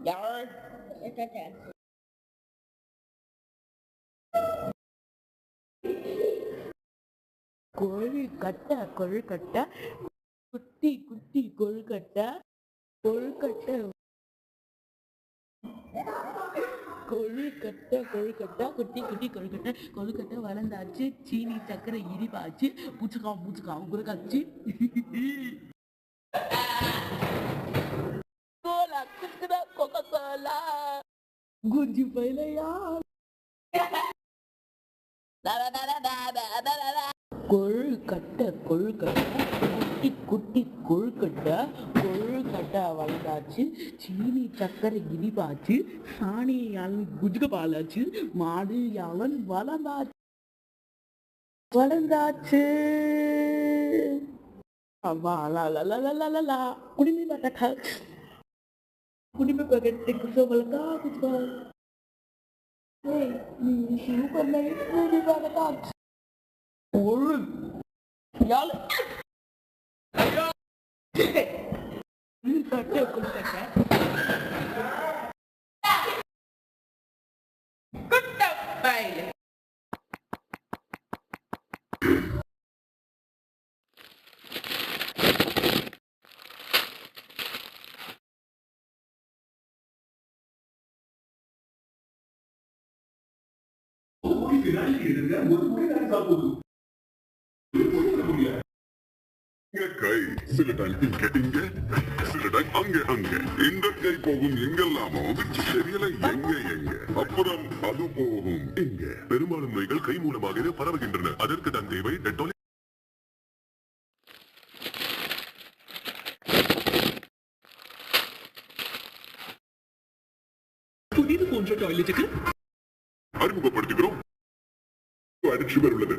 யார் கொழுக்கட்டை கொழுக்கட்டை குட்டி குட்டி கொழுக்கட்டை கொழுக்கட்டை கொழுக்கட்டை கொழுக்கட்டை குட்டி குட்டி கொழுக்கட்டை கொழுக்கட்டை வளர்ந்தாச்சு சீனி சக்கரை இடிப்பாச்சு பூச்சுக்காவும் பூச்சுக்காவும் குறுக்காச்சு கோலா குத்துடா கோகா கோலா குஞ்சு பைலையா கொழுக்கட்டை கொழுக்கட்டை குட்டி குட்டி கொழுக்கட்டை கொழுக்கட்டை வளர்ந்தாச்சு சீனி சக்கரை இனிப்பாச்சு சாணி யாழன் குஜுக பாலாச்சு மாடு யாழன் வளர்ந்தாச்சு குடிமை பட்டா குடிமை பக்கத்துக்கு சோபலக்கா குஜுகா நீ சூப்பர் நைட் குடிமை பட்டா ஒரு யாழ் கொழுக்கட்டை கொழுக்கட்டை குட்டப்பை கை சில டைம் இங்க சில டைம் அங்க இந்த கை போகும் எங்கெல்லாமோ தெரியல எங்க அப்புறம் அது போகும் எங்க பெரும்பாலும் நோய்கள் கை மூலமாக பரவுகின்றன அதற்கு தான் தேவை டெட்டால் புதிது போன்ற டாய்லெட்டுக்கு அறிமுகப்படுத்துகிறோம் உள்ளது